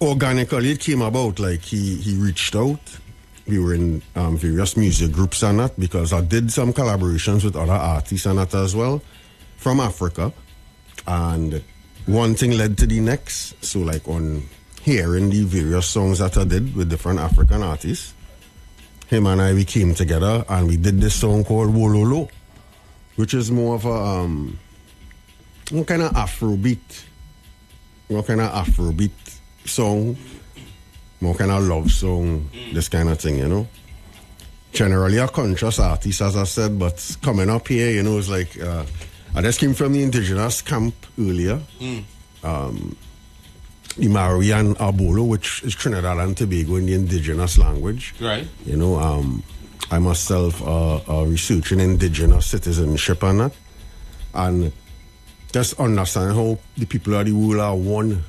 organically it came about. Like he reached out. We were in various music groups and that, because I did some collaborations with other artists and that as well from Africa. And one thing led to the next. So like on hearing the various songs that I did with different African artists, him and I, we came together and we did this song called Wololo, which is more of a one kind of Afrobeat song, more kind of love song, this kind of thing, you know. Generally a conscious artist, as I said, but coming up here, you know, it's like I just came from the indigenous camp earlier. The Maori and Abolo, which is Trinidad and Tobago in the indigenous language. Right. You know, I myself research in indigenous citizenship and that. And just understand how the people of the world are one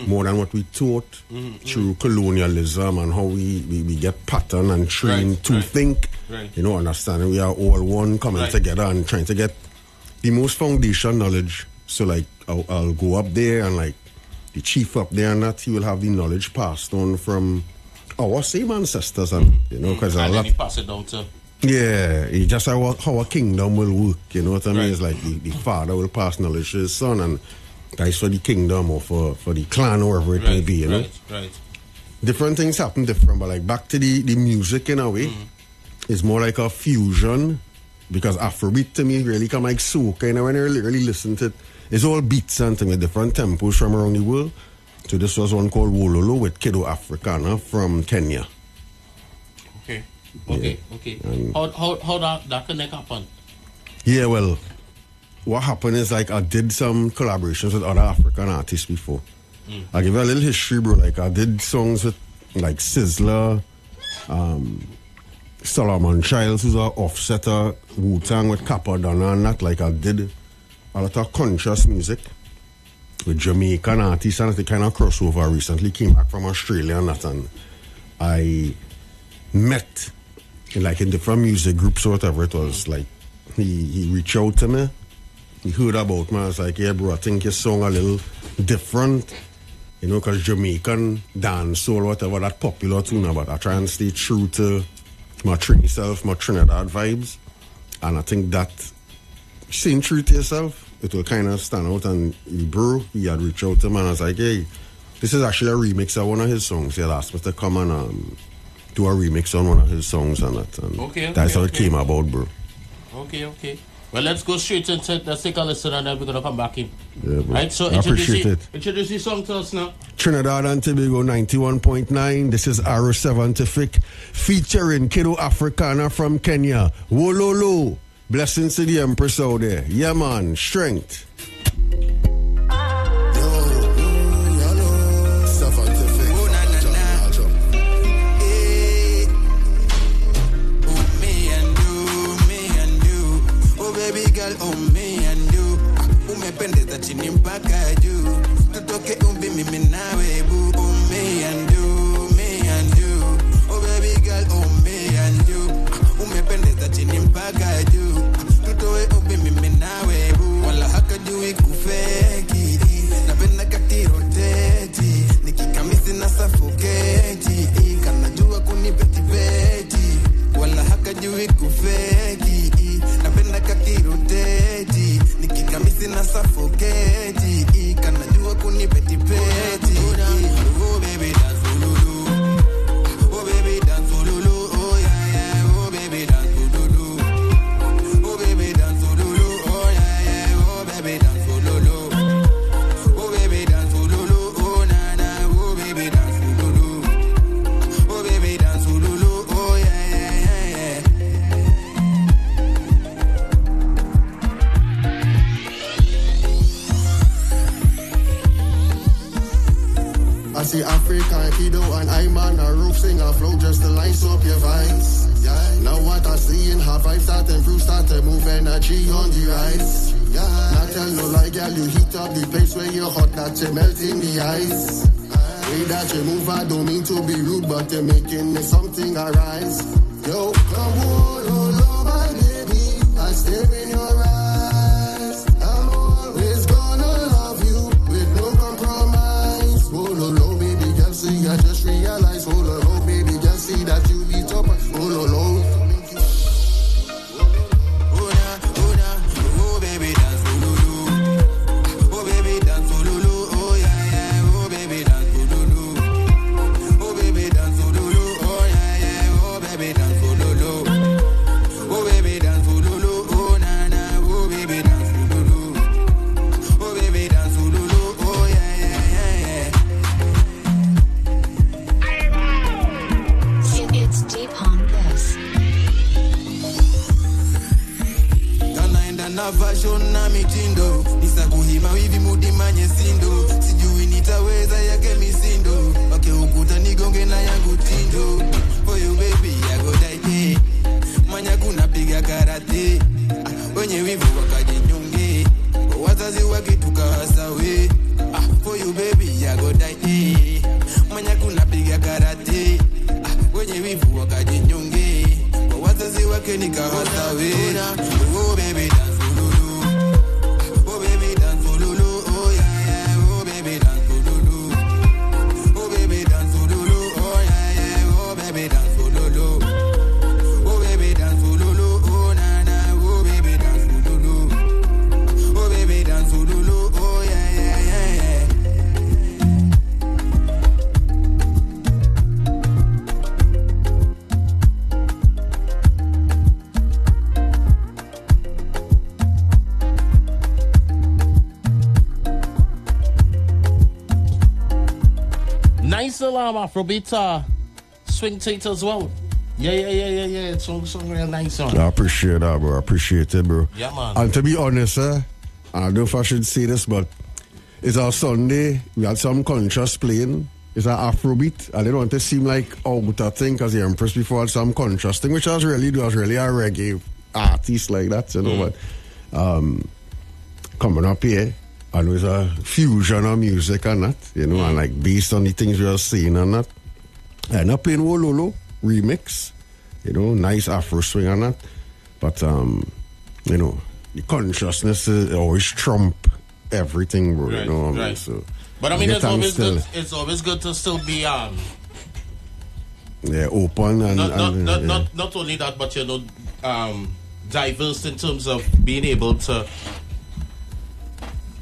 more than what we taught through colonialism, and how we get patterned and trained to think. Right. You know, understanding we are all one, coming together and trying to get the most foundation knowledge. So like I'll go up there and like the chief up there and that, he will have the knowledge passed on from our same ancestors, and you know, because and then he pass it down to it's just how a kingdom will work, you know what I mean? It's like the father will pass knowledge to his son, and guys for the kingdom or for the clan or whatever it may be, you know. Different things happen different, but like back to the music in a way, it's more like a fusion, because Afrobeat to me really come like soca, you know, when you really listen to it. It's all beats and things with different tempos from around the world. So this was one called Wololo with Kiddo Africana from Kenya. Okay. How that connect happen? Yeah, well, what happened is like I did some collaborations with other African artists before. I'll give you a little history, bro. Like I did songs with like Sizzler, Solomon Childs, who's an offsetter, Wu-Tang with Kappa Donna and that. Like I did a lot of conscious music with Jamaican artists, and the kind of crossover. Recently came back from Australia and that, and I met in different music groups or whatever it was. Like he reached out to me, he heard about me. I was like, yeah bro, I think your song a little different, you know, because Jamaican dance or whatever that popular too now, but I try and stay true to my Trini self, my Trinidad vibes, and I think that staying true to yourself, it will kind of stand out. And bro, he had reached out to him and I was like, hey, this is actually a remix of one of his songs. He had asked me to come and do a remix on one of his songs and that. And that's how it came about, bro. Okay. Well, let's go straight into let's take a listen and then we're going to come back in. Yeah, bro. Right, so I appreciate it. Introduce the song to us now. Trinidad and Tobago 91.9. This is Seventific featuring Kiddo Africana from Kenya. Wololo. Blessings to the Empress out there. Yeah, man. Strength. African kiddo and I'm on a roof, sing a flow just to lights up your vibes. Yeah. Now what I see in her vibes start to improve, start to move energy on the rise. Yeah. Not tell no lie, girl, you heat up the place where you're hot, that you melt in the ice. Way that you move, I don't mean to be rude, but you're making me something arise. Yo, come on, oh, my baby, I stare in your eyes. I'm always gonna love you with no compromise. just realize, oh, lo, lo, baby, just see that you be top. Oh, lo, lo. Fashion na mitindo nisakuhima hivi mudima nyesindo sijui nitaweza yake misindo okay ukuta nigonge na yangu tindo for you baby I go die manya kuna piga karate wenye wivu wakajinyonge wazazi wake tukawasawe for you baby I go die manya kuna piga karate wenye wivu wakajinyonge wazazi wake nikawasawe oh baby Nice Afrobeat swing tape as well. Yeah. It's song real nice song. I appreciate that, bro. I appreciate it, bro. Yeah, man. And to be honest, I don't know if I should say this, but it's our Sunday. We had some conscious playing. It's an Afrobeat. I didn't want to seem like out of thing because the Empress before had some conscious thing, which I was really a reggae artist like that, you know. But coming up here, I know it's a fusion of music and that, you know, and like based on the things we are seeing and that. And I'm playing Wololo remix, you know, nice Afro swing and that. But, you know, the consciousness is always trump everything, bro, right, you know what I mean? Right. So, but I mean, it's always good to still be open and not only that, but you know, diverse in terms of being able to.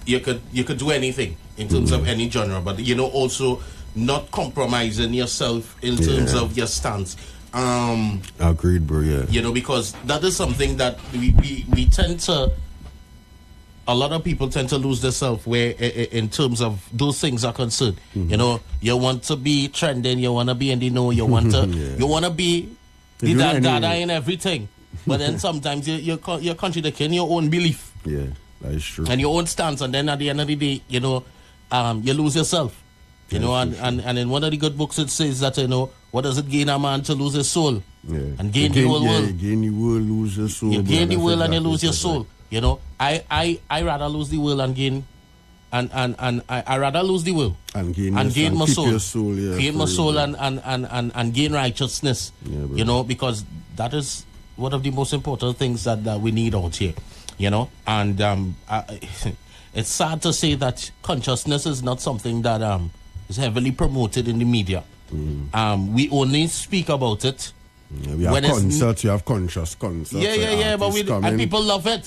You could do anything in terms of any genre, but you know, also not compromising yourself in terms of your stance. Agreed, bro. Yeah. You know, because that is something that we tend to. A lot of people tend to lose themselves where in terms of those things are concerned. You know, you want to be trending, you want to be in the know, you want to you want to be the dada in everything, but then sometimes you're contradicting your own belief. Yeah. That is true. And your own stance, and then at the end of the day, you know, you lose yourself. You know, and in one of the good books it says that, you know, what does it gain a man to lose his soul? Yeah. And gain the whole world. Gain the world, lose your soul. You gain the world and you lose your soul. Right. You know, I rather lose the world and gain and I rather lose the world and gain my soul. Your soul, yeah, gain my soul and gain righteousness. Yeah, you know, because that is one of the most important things that we need out here. You know, and it's sad to say that consciousness is not something that is heavily promoted in the media. We only speak about it. Yeah, we have concerts, you have conscious concerts. Yeah, but and people love it.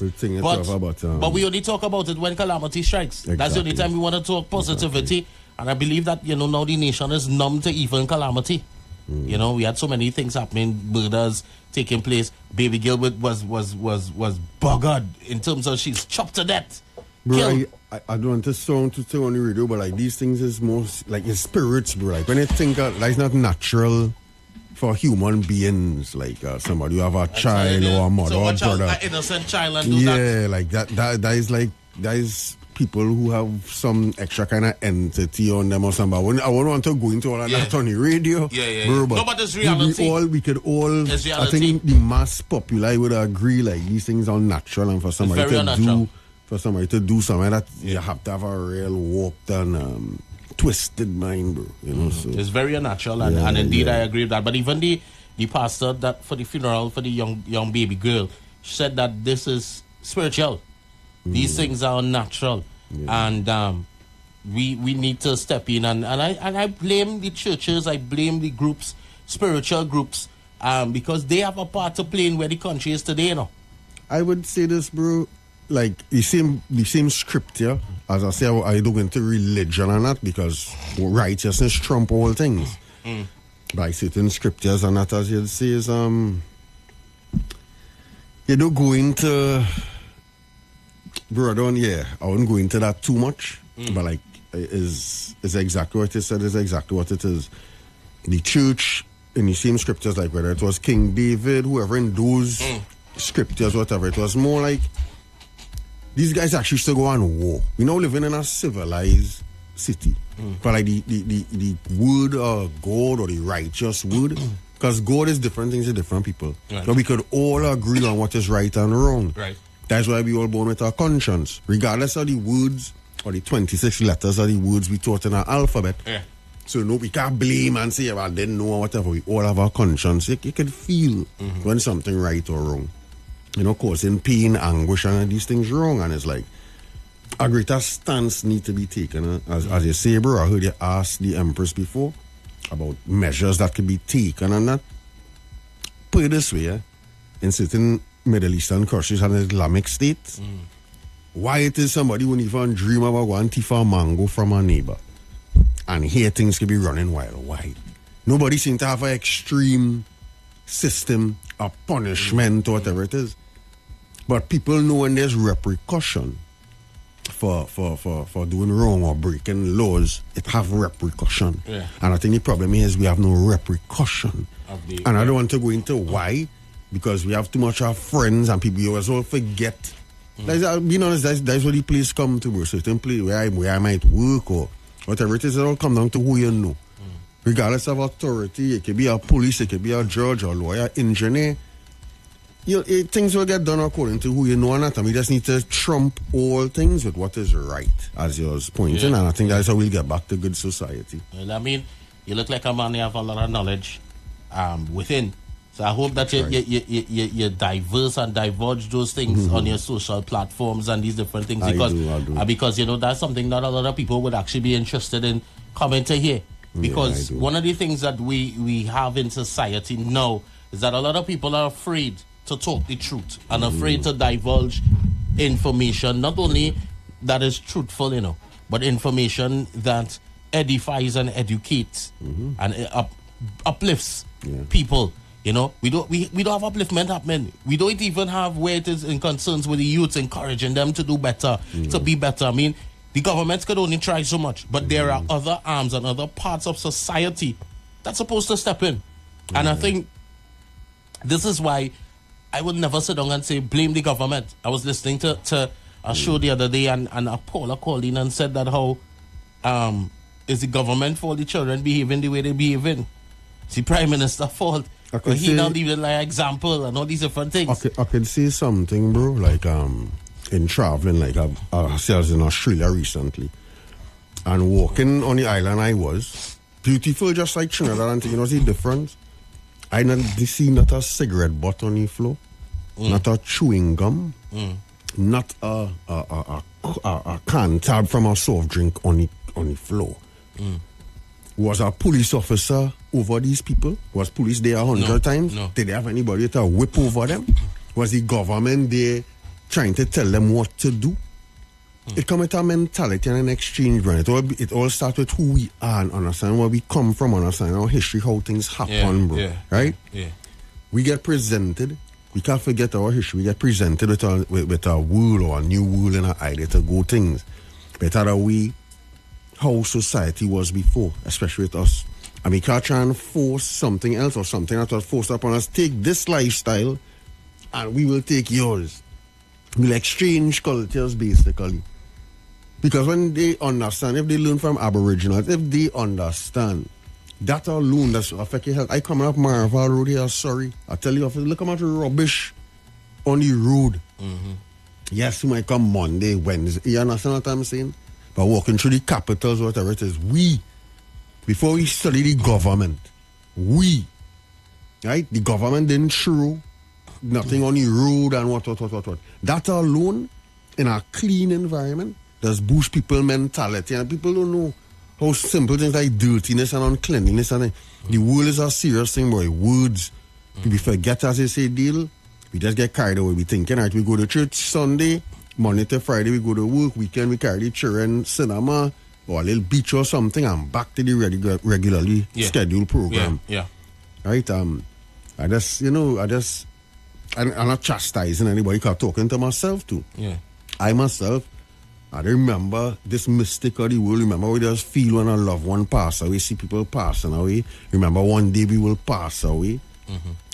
But we only talk about it when calamity strikes. Exactly. That's the only time we want to talk positivity. Exactly. And I believe that, you know, now the nation is numb to even calamity. You know, we had so many things happening, murders taking place. Baby girl was buggered in terms of she's chopped to death. Bro, I don't want to sound to say on the radio, but like these things is most like it's spirits, bro. Like when you think that it's not natural for human beings, like somebody who have a child or a mother or brother, an innocent child and do that. Yeah, like that is people who have some extra kind of entity on them or something. I wouldn't want to go into all of that on the radio. Bro, but no, but it's reality. We could all I think the mass popular would agree like these things are natural, and for somebody to do something that you have to have a real warped and twisted mind, bro. You know, so it's very unnatural, and indeed I agree with that. But even the pastor that for the funeral for the young baby girl said that this is spiritual. These things are unnatural, and we need to step in, and I blame the churches, I blame the groups, spiritual groups, because they have a part to play in where the country is today, you know. I would say this, bro. Like the same scripture, as I say, I don't go into religion or not because righteousness trump all things. By certain scriptures and that, as you say, is you don't go into, brother. I wouldn't go into that too much, but like is exactly what it said. Is exactly what it is. The church in the same scriptures, like whether it was King David, whoever in those scriptures, whatever, it was more like these guys actually used to go on war. We now living in a civilized city. But like the word of God or the righteous word, because God is different things to different people. Right. So we could all agree on what is right and wrong. Right. That's why we all born with our conscience. Regardless of the words or the 26 letters of the words we taught in our alphabet. Yeah. So no, we can't blame and say, well, I didn't know or whatever. We all have our conscience. You can feel when something right or wrong. You know, causing pain, anguish, and these things wrong. And it's like, a greater stance need to be taken. As you say, bro, I heard you ask the Empress before about measures that could be taken and that. Put it this way, in certain Middle Eastern countries and Islamic states, why it is somebody wouldn't even dream about going to thief a mango from a neighbor and here things could be running wild. Why? Nobody seems to have an extreme system of punishment or whatever it is. But people know when there's repercussion for doing wrong or breaking laws, it have repercussion. Yeah. And I think the problem is we have no repercussion. And I don't want to go into why, because we have too much of friends and people always all forget. Being honest, that's where the place come to, bro. Certain place where I might work or whatever it is, it all come down to who you know. Regardless of authority, it could be a police, it could be a judge or lawyer, engineer. Things will get done according to who you know and that, and we just need to trump all things with what is right, as you was pointing, and I think that's how we'll get back to good society. Well, I mean, you look like a man, you have a lot of knowledge within. So I hope that you diverse and divulge those things on your social platforms and these different things, because I do. Because you know that's something that a lot of people would actually be interested in coming to hear. Because one of the things that we have in society now is that a lot of people are afraid to talk the truth and afraid to divulge information, not only that is truthful, you know, but information that edifies and educates and uplifts people. You know, we don't have upliftment happening. We don't even have where it is in concerns with the youth, encouraging them to do better, to be better. I mean, the governments could only try so much, but there are other arms and other parts of society that's supposed to step in. And I think this is why I would never sit down and say blame the government. I was listening to a show the other day, and Paula called in and said that how is the government for the children behaving the way they behaving? It's the Prime Minister's fault. He not leaving like example and all these different things. I could say something, bro, like in traveling, like I was in Australia recently, and walking on the island I was, beautiful just like Trinidad, and you know the difference? I not see not a cigarette butt on the floor, not a chewing gum, not a can tab from a soft drink on the floor. Was a police officer over these people? Was police there 100 times? No. Did they have anybody to whip over them? Was the government there trying to tell them what to do? It comes with a mentality and an exchange, brand. It all starts with who we are and understand where we come from, understand our history, how things happen, bro. Right? Yeah. We get presented. We can't forget our history. We get presented with a world or a new world in our idea to go things. Better that we how society was before, especially with us. And we can't try and force something else or something that was forced upon us. Take this lifestyle and we will take yours. We'll exchange cultures basically. Because when they understand, if they learn from Aboriginals, if they understand, that alone that's affecting health. I coming up Marval Road here, sorry. I tell you, look how much rubbish on the road. Yes, you might come Monday, Wednesday. You understand what I'm saying? But walking through the capitals, whatever it is, before we study the government, right? The government didn't throw nothing on the road and what. That alone, in a clean environment, does boost people mentality, and people don't know how simple things like dirtiness and uncleanliness and the world is a serious thing, boy. Words, we forget, as they say, deal. We just get carried away. We thinking, right, we go to church Sunday, Monday to Friday we go to work, weekend we carry the children cinema or a little beach or something, and back to the regularly scheduled program. Right? I just I'm not chastising anybody, because I'm talking to myself too. I myself, I remember this mystic of the world. Remember we just feel when a loved one pass away, see people passing away. Remember one day we will pass away.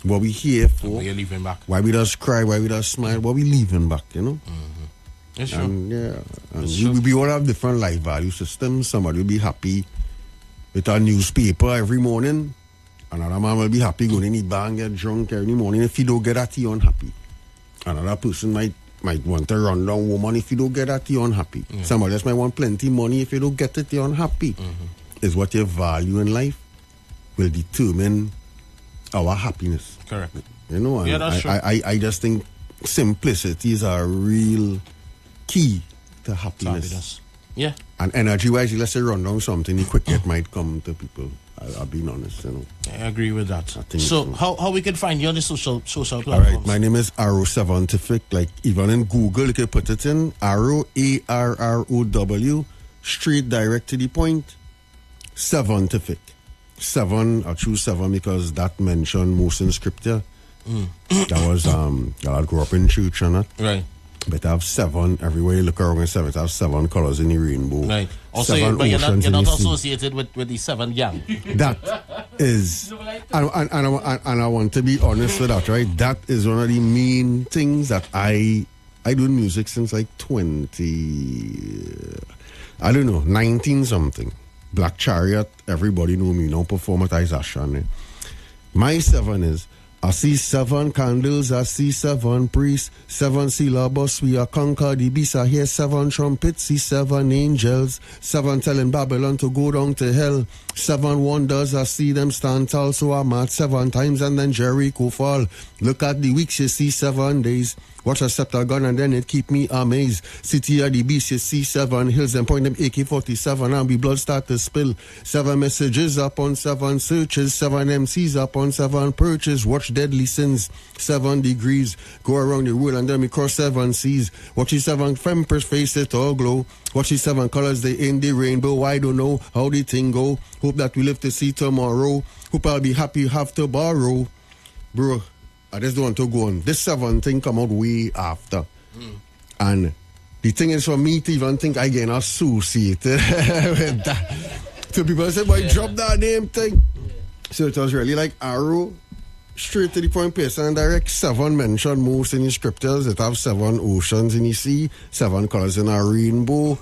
What we here for? Why you leaving back? Why we just cry? Why we just smile? What we leaving back? You know. It's true. And we all have different life value systems. Somebody will be happy with a newspaper every morning. Another man will be happy going in the bar and get drunk every morning. If you don't get that, you're unhappy. Another person might want to run down woman. If you don't get that, you're unhappy. Somebody else might want plenty money. If you don't get it, you're unhappy. Is what you value in life will determine our happiness. Correct. You know, and that's true. I just think simplicity is a real key to happiness. Yeah. And energy-wise, let's say run down something, the quicker it might come to people. I'll be honest, you know. I agree with that. I think so how we can find you on the social platforms? All right, my name is Arrow Seventific. Like even in Google, you can put it in Arrow, ARROW, straight direct to the point. Seventific. 7, I choose 7 because that mentioned most in scripture. That was I grew up in church and that. Right. But I have 7 everywhere you look around in 7. I have 7 colors in the rainbow. Right. Also, but you're not associated with the 7 gang. That is, and I want to be honest with that, right? That is one of the main things that I do music since like 19 something. Black Chariot, everybody know me, no perform at Isashan. My 7 is, I see 7 candles, I see 7 priests, 7 syllables, we are conquer the beast. I hear 7 trumpets, see 7 angels, 7 telling Babylon to go down to hell, 7 wonders, I see them stand tall, so I'm at 7 times and then Jericho fall. Look at the weeks, you see 7 days. Watch a scepter gun and then it keep me amazed. City of the beast, you see 7 hills and point them AK-47 and we blood start to spill. 7 messages upon 7 searches, 7 MCs upon 7 perches. Watch deadly sins, 7 degrees. Go around the world and then we cross 7 seas. Watch the 7 femper's face, it all glow. Watch the 7 colors, they in the rainbow. I don't know how the thing go. Hope that we live to see tomorrow. Hope I'll be happy, have to borrow. Bro, I just don't want to go on. This 7 thing come out way after. And the thing is for me to even think I get associated with that. So people say, boy, drop that damn thing. So it was really like Arrow, straight to the point, place and direct. 7 mentioned most in the scriptures. It have 7 oceans in the sea, 7 colors in a rainbow.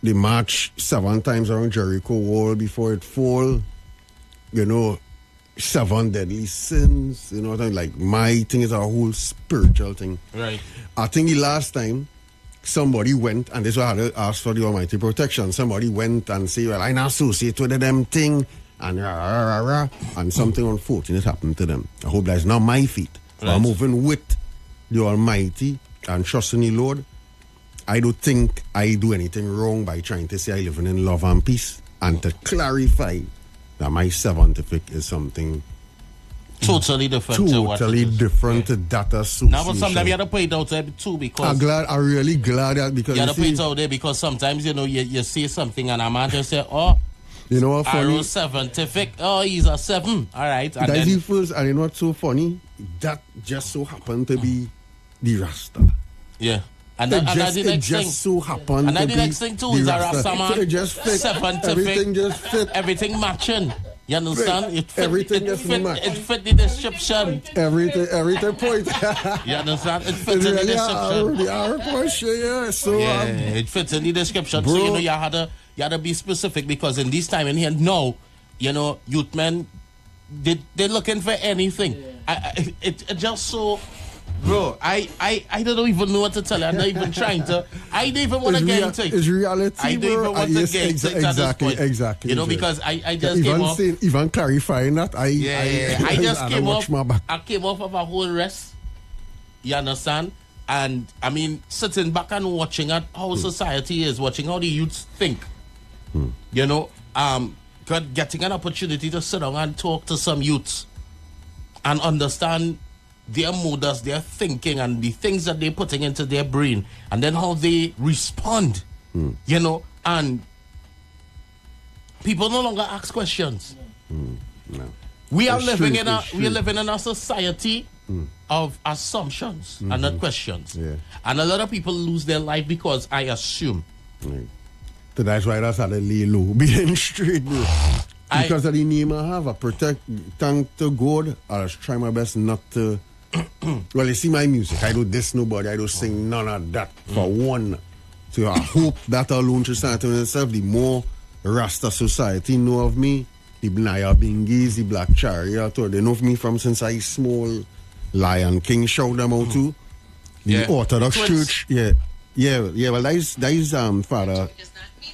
They march 7 times around Jericho wall before it fall. You know, 7 deadly sins, you know what I mean? Like, my thing is a whole spiritual thing. Right. I think the last time somebody went, and this was I had to ask for the almighty protection, somebody went and say, well, I not associate with them thing, and something unfortunate happened to them. I hope that's not my feet. Right. I'm moving with the almighty and trusting the Lord. I don't think I do anything wrong by trying to say I live in love and peace. And to clarify that my Seventific is something totally different to that association. Now, but sometimes you have to put it out there too, because I'm really glad that, because you have to put it out there because sometimes you say something and a man just say, oh, you know what funny? Arrow Seventific, oh, he's a 7, all right. And that's the first, and you know what's so funny? That just so happened to be the Rasta. Yeah. And that's the next thing. So happened. And then the next thing too is a Rasta man. So it just fit. Seventific. Everything just fit. Everything matching. You understand? Right. It fit, everything it fit the description. Everything point. You understand? It fits in the description. So it fits in the description. Bro. So you had to be specific, because in this time in here now, youth men they're looking for anything. It just so. Bro, I don't even know what to tell you. I'm not even trying to. I don't even want to get into it. It's reality, I don't even want to get into it at this point. Exactly. Because I just came off. Even clarifying that, I just came off. I came off of a whole rest. You understand? And I mean, sitting back and watching at how society is, watching how the youths think, you know, getting an opportunity to sit down and talk to some youths and understand their motives, their thinking, and the things that they're putting into their brain, and then how they respond, you know, and people no longer ask questions. No. We are living in a society of assumptions and not questions. Yeah. And a lot of people lose their life because I assume. Right. So that's why that's how they lay low, being straight, bro. Because of the name I have, I protect, thank to God, I just try my best not to. Well, you see my music, I don't diss nobody, I don't sing none of that for one. So I hope that alone should start to itself. The more Rasta society know of me, the Naya Bingis, the Black Chariot, or they know of me from since I small. Lion King shout them out too. The Orthodox Church, well, that is Father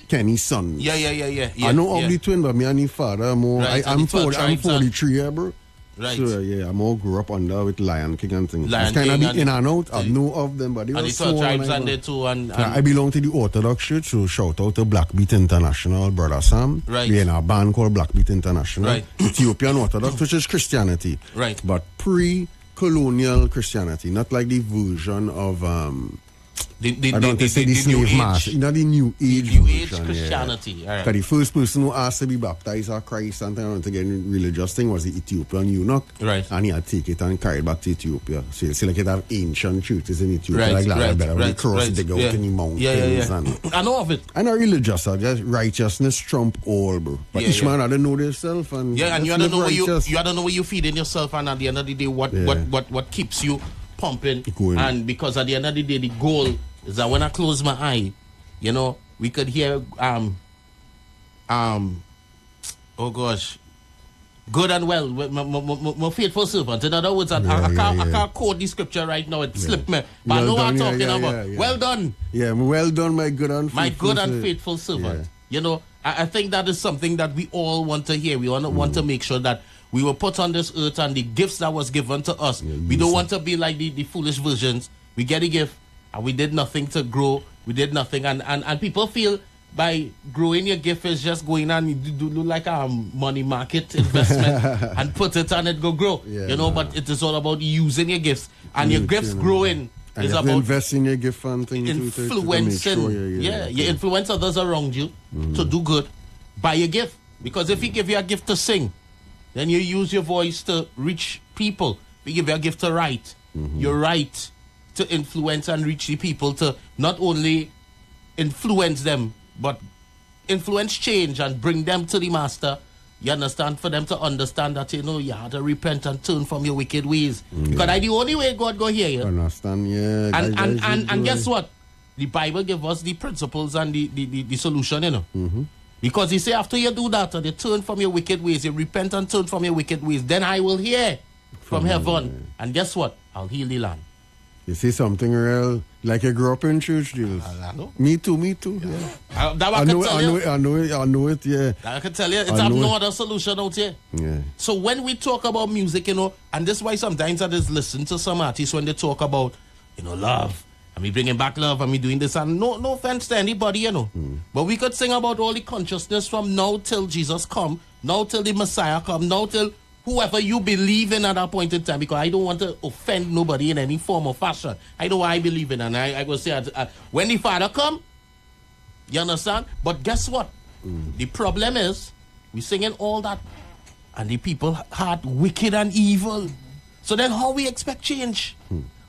Kenny's son. Yeah. I know of the twin, but me and the father more. Right, I'm 43 years, bro. Right. So I'm all grew up under with Lion King and things. Lion It's kind of King be in and out. I know of them, but they and were the small. tribes and they too. And I belong to the Orthodox Church, so shout out to Blackbeat International, Brother Sam. Right. We're in a band called Blackbeat International. Right. Ethiopian Orthodox, which is Christianity. Right. But pre-colonial Christianity, not like the version of I don't want to say the slave master. Not the New Age New Age version, Christianity. Yeah. All right. Because the first person who asked to be baptized or Christ and then to get religious thing was the Ethiopian eunuch. Right. And he had take it and carried back to Ethiopia. So you see like it have ancient churches in Ethiopia. Right, like right, right, cross dig out in the mountains. Yeah. And, I know of it. and not religious, just righteousness trump all, bro. But each man had to know themselves and and you don't know where you feeding yourself, and at the end of the day what keeps you pumping. Going. And because at the end of the day the goal is that when I close my eye, you know, we could hear oh gosh, good and well, my faithful servant. In other words, I can't quote the scripture right now, it slipped me. But I know what I'm talking about. Well done. Yeah, well done, my good and faithful servant. You know, I think that is something that we all want to hear. We want to make sure that we were put on this earth and the gifts that was given to us. We don't want to be like the foolish versions. We get a gift and we did nothing to grow. We did nothing. And people feel by growing your gift is just going and you do like a money market investment and put it and it go grow. You know, but it is all about using your gifts. And your gifts growing is about investing your gift and things. Influencing. To you influence others around you to do good by your gift. Because if you give you a gift to sing, then you use your voice to reach people. We give you a gift to write. You're right to influence and reach the people, to not only influence them, but influence change and bring them to the master. You understand? For them to understand that, you know, you have to repent and turn from your wicked ways. Because that's the only way God go hear you. Understand, yeah. And guess what? The Bible gives us the principles and the solution, you know. Because he say after you do that and you turn from your wicked ways, you repent and turn from your wicked ways, then I will hear from heaven. And guess what? I'll heal the land. You see something real, like you grew up in church, Jules. I know. Me too. Yeah. I know it, yeah. I can tell you, it's have no other solution out here. Yeah. So when we talk about music, you know, and this is why sometimes I just listen to some artists when they talk about, you know, love, and we bringing back love, and we doing this, and no offense to anybody, you know. But we could sing about all the consciousness from now till Jesus come, now till the Messiah come, now till whoever you believe in at that point in time, because I don't want to offend nobody in any form or fashion. I know what I believe in, and I will say when the Father come, you understand? But guess what? The problem is, we singing all that, and the people heart wicked and evil. So then how we expect change?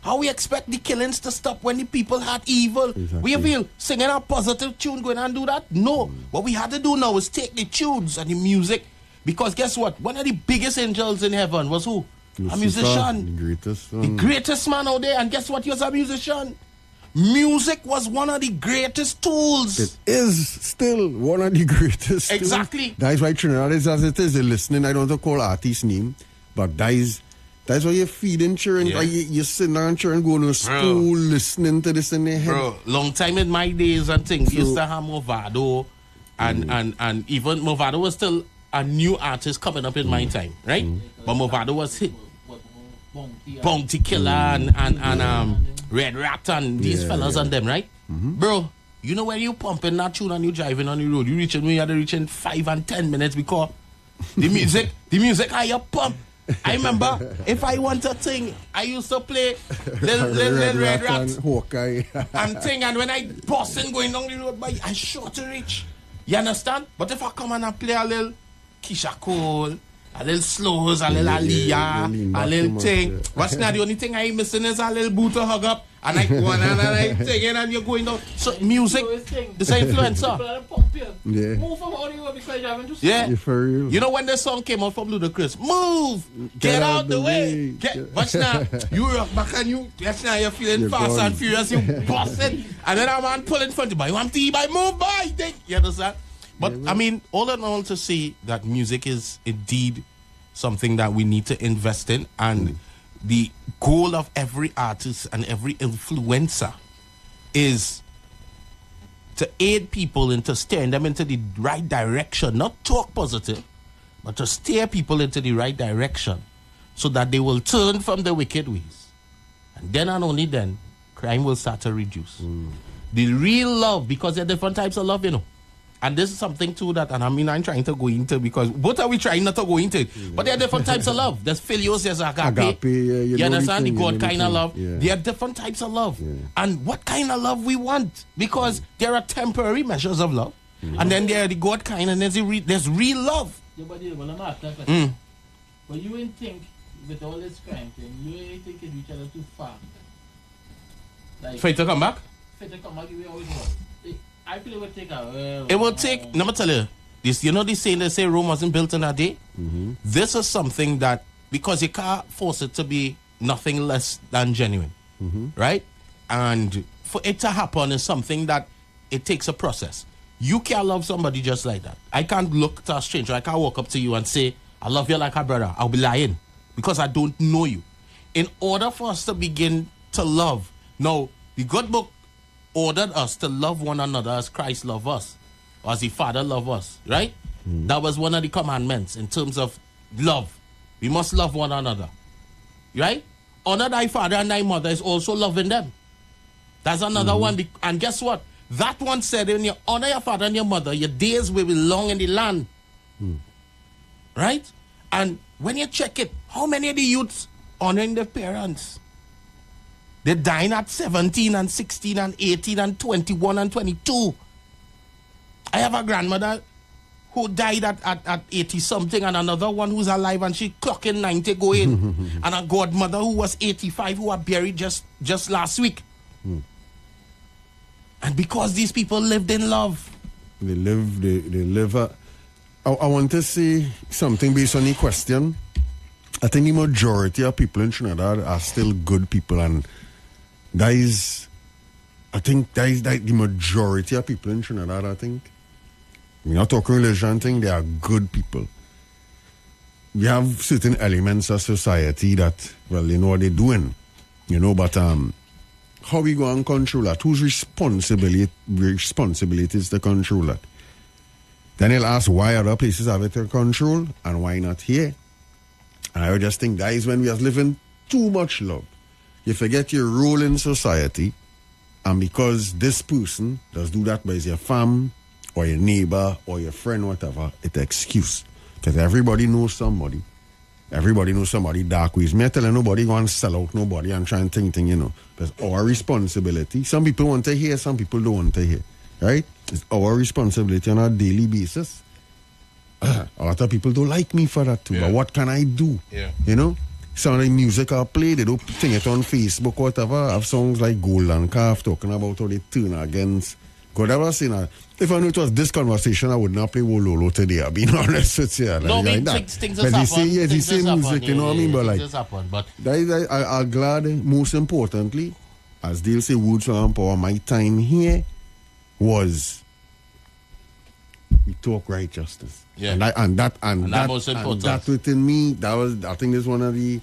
How we expect the killings to stop when the people heart evil? Exactly. We feel singing a positive tune going and do that? No. What we had to do now is take the tunes and the music. Because guess what? One of the biggest angels in heaven was who? Lucifer, a musician. The greatest man out there. And guess what? He was a musician. Music was one of the greatest tools. It is still one of the greatest. Exactly. That's why Trinidad is as it is. They're listening. I don't want to call artist name, but that's why you're feeding children. Yeah. You're sitting there and children going to school, listening to this in their head. Bro, long time in my days and things. We used to have Movado, and even Movado was still a new artist coming up in my time, right? But Movado was hit. Bounty Killer and Red Rat and these fellas and them, right? Bro, you know when you pumping that tune and you driving on the road, you had to reach in 5 and 10 minutes because the music how you pump. I remember if I want a thing, I used to play little Red Rat and Hawkeye and thing, and when I busting going down the road, boy, I sure to reach. You understand? But if I come and I play a little Keisha Cole, a little Slows, a little Aliyah, a little thing. Yeah. What's not the only thing I missing is a little boot to hug up, and I go on and I take it, and you're going down. So music, this influencer. Yeah. Move from audio because you're having to Yeah. Yeah, for real. You know when the song came out from Ludacris, move, get out the way. Watch now, you rock back and yes now you're feeling You're fast gone. and furious, you busting, and then a man pull in front of you, you want to by move by, you understand? But I mean, all in all, to see that music is indeed something that we need to invest in, and the goal of every artist and every influencer is to aid people into steering them into the right direction, not talk positive, but to steer people into the right direction so that they will turn from the wicked ways. And then and only then, crime will start to reduce. The real love, because there are different types of love, you know. And this is something too that, and I mean, I'm trying to go into, because both are we trying not to go into it. But there are different types of love. There's filios, there's agape. Agape, you know understand? The thing, God you know kind the of thing. love. Yeah. There are different types of love. Yeah. And what kind of love we want. Because there are temporary measures of love. And then there are the God kind, and there's real love. Yeah, but when I'm asking that question, but you ain't think with all this crime thing, you ain't think it reach out too far. Like, For it to come back? fit to come back, you always want. I feel it would take a It will take, let me tell you, this, you know this saying, they say Rome wasn't built in a day? This is something that, because you can't force it to be nothing less than genuine, right? And for it to happen is something that it takes a process. You can't love somebody just like that. I can't look to a stranger, I can't walk up to you and say, I love you like a brother. I'll be lying, because I don't know you. In order for us to begin to love, now, the good book ordered us to love one another as Christ loved us, or as the Father loved us, right? That was one of the commandments in terms of love. We must love one another, right? Honor thy father and thy mother is also loving them. That's another one. And guess what? That one said, when you honor your father and your mother, your days will be long in the land. Right? And when you check it, how many of the youths honoring their parents? They're dying at 17 and 16 and 18 and 21 and 22. I have a grandmother who died at 80 something, and another one who's alive and she clocking 90 going. And a godmother who was 85 who were buried just last week. And because these people lived in love. They live. I want to say something based on the question. I think the majority of people in Trinidad are still good people, and I think the majority of people in Trinidad, I think. We're not talking religion thing, they are good people. We have certain elements of society that, well, they know what they're doing. You know, but how we go and control that? Whose responsibility is to control that? Then he'll ask why other places have it to control and why not here. And I would just think that is when we are living too much love. You forget your role in society, and because this person does do that by your fam or your neighbor or your friend, whatever, it's an excuse. Because everybody knows somebody. Everybody knows somebody dark ways. Me telling nobody go and sell out nobody and try and think, you know. It's our responsibility. Some people want to hear, some people don't want to hear. Right? It's our responsibility on a daily basis. A lot of people don't like me for that too. Yeah. But what can I do? Yeah. You know? Some of the music I play, they don't sing it on Facebook or whatever. I have songs like Golden Calf talking about how they turn against God. I was saying that if I knew it was this conversation, I would not play Wololo today. I've been honest with you. No, like I mean, that. things But just they happen. say, yeah, they Things say just music, happen. you know what I mean? But like, Things just happen, but I'm glad, most importantly, as they'll say, Woods and Power, my time here was we talk righteousness. Yeah. And that most important. that within me, that was, I think, this one of the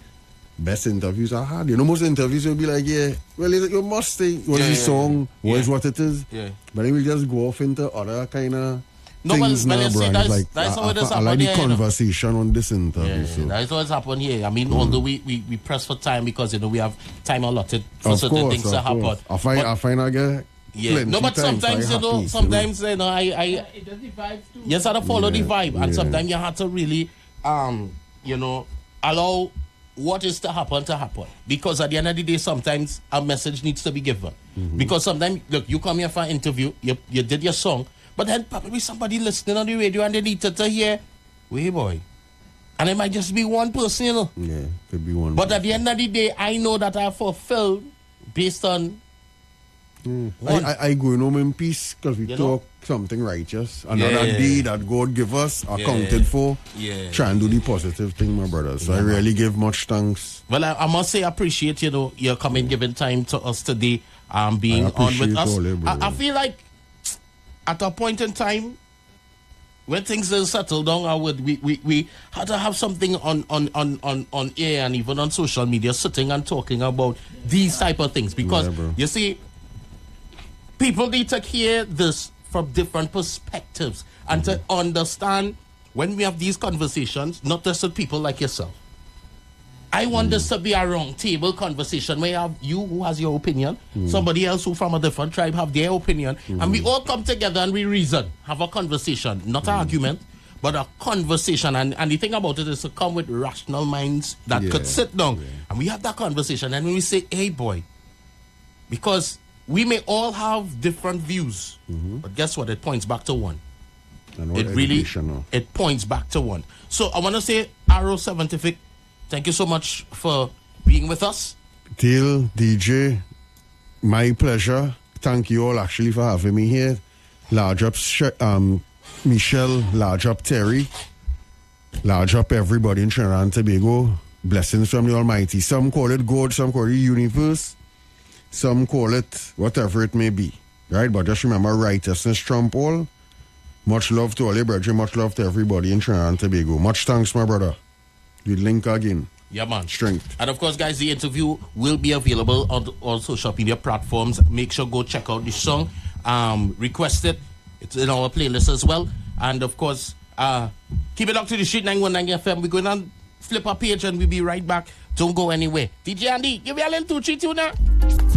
best interviews I had. You know, most interviews will be like, yeah, well, you must say what is the song, what is what it is. Yeah. But then we just go off into other kind of No, things well, now, you see, bro. that's- Like, that's how it is I like happening the here, you know. conversation on this interview. Yeah, so. that's what's happened here. I mean, although we press for time because we have time allotted for Of certain course, things to of happen. course. But- I find I get yeah, plenty no, but time, so sometimes I happy, sometimes I It does the vibes too. yes, I follow the Yeah, vibe, and yeah. sometimes you have to really allow what is to happen, because at the end of the day, sometimes a message needs to be given. Because sometimes, look, you come here for an interview, you did your song, but then probably somebody listening on the radio and they need to hear, "Way boy," and it might just be one person, Yeah, could be one. But at the end of the day, I know that I fulfilled based on. I going home in peace because we You talk something righteous. Another Yeah. day that God give us, accounted for. Yeah. Try and do the positive thing, my brother. So I really give much thanks. Well, I must say, I appreciate you coming, giving time to us today, being I on with appreciate us. all it, bro. I feel like at a point in time when things will settle down, we had to have something on air and even on social media, sitting and talking about these type of things, because bro. you see, people need to hear this from different perspectives and to understand when we have these conversations, not just with people like yourself. I want this to be a round table conversation where you have you who has your opinion, somebody else who from a different tribe have their opinion, and we all come together and we reason, have a conversation, not an argument, but a conversation. And the thing about it is to come with rational minds that could sit down and we have that conversation, and we say, "Hey boy," because we may all have different views, but guess what? It points back to one. It really it points back to one. So I want to say, Arrow Seventific, thank you so much for being with us. Till DJ, my pleasure. Thank you all actually for having me here. Large up Michelle, large up Terry, large up everybody in Trinidad and Tobago. Blessings from the Almighty. Some call it God, some call it universe, some call it whatever it may be. Right? But just remember, righteousness trump all. Much love to all your brethren, much love to everybody in Trinidad and Tobago. Much thanks, my brother. We link again. Yeah, man. Strength. And of course, guys, the interview will be available on all social media platforms. Make sure go check out the song. Request it. It's in our playlist as well. And of course, keep it up to the street 919 FM. We're going to flip our page and we'll be right back. Don't go anywhere. DJ Andy, give me a little 232 now.